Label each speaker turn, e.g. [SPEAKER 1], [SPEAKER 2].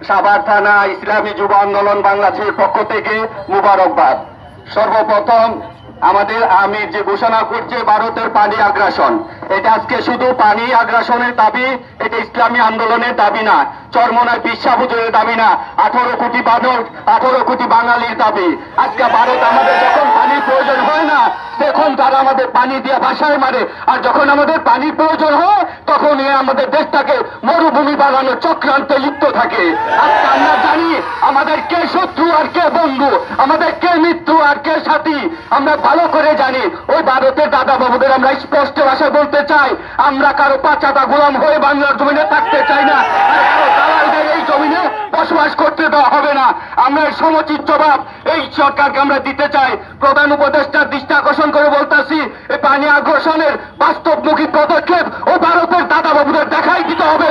[SPEAKER 1] সাভার থানা ইসলামী যুব আন্দোলন বাংলাদেশের পক্ষ থেকে মুবারকবাদ। সর্বপ্রথম আমি যে ঘোষণা করছে ভারতের পানি আগ্রাসন, এটা আজকে শুধু পানি আগ্রাসনের দাবি, এটা ইসলামী আন্দোলনের দাবি না, চরমনায় বিশ্বাবুজের দাবি না, 18 কোটি বাঙালির দাবি। আজকে ভারত আমাদের যখন পানির প্রয়োজন হয় না, তখন তারা আমাদের পানি দিয়ে ভাষায় মারে, আর যখন আমাদের পানির প্রয়োজন হয় তখন আমাদের দেশটাকে মরুভূমি বানানোর চক্রান্তে লিপ্ত থাকে। আজকে আমরা জানি আমাদের কে শত্রু আর কে বন্ধু, আমাদের কে মিত্র আর কে সাথী, আমরা ভালো করে জানি। ওই ভারতের দাদা বাবুদের আমরা স্পষ্ট ভাষায় বলতে চাই, আমরা কারো পাচাটা গোলাম হয়ে বাংলার জমিনে থাকতে চাই না, আর কারো দালালদের এই জমিনে বসবাস করতে দেওয়া হবে না। আমরা সমুচিত জবাব এই সরকারকে আমরা দিতে চাই। প্রধান উপদেষ্টার দৃষ্টি আকর্ষণ করে বলতেছি, এই পানি আগ্রাসনের বাস্তবমুখী পদক্ষেপ ও ভারতের দাদা বাবুদের দেখাই দিতে হবে।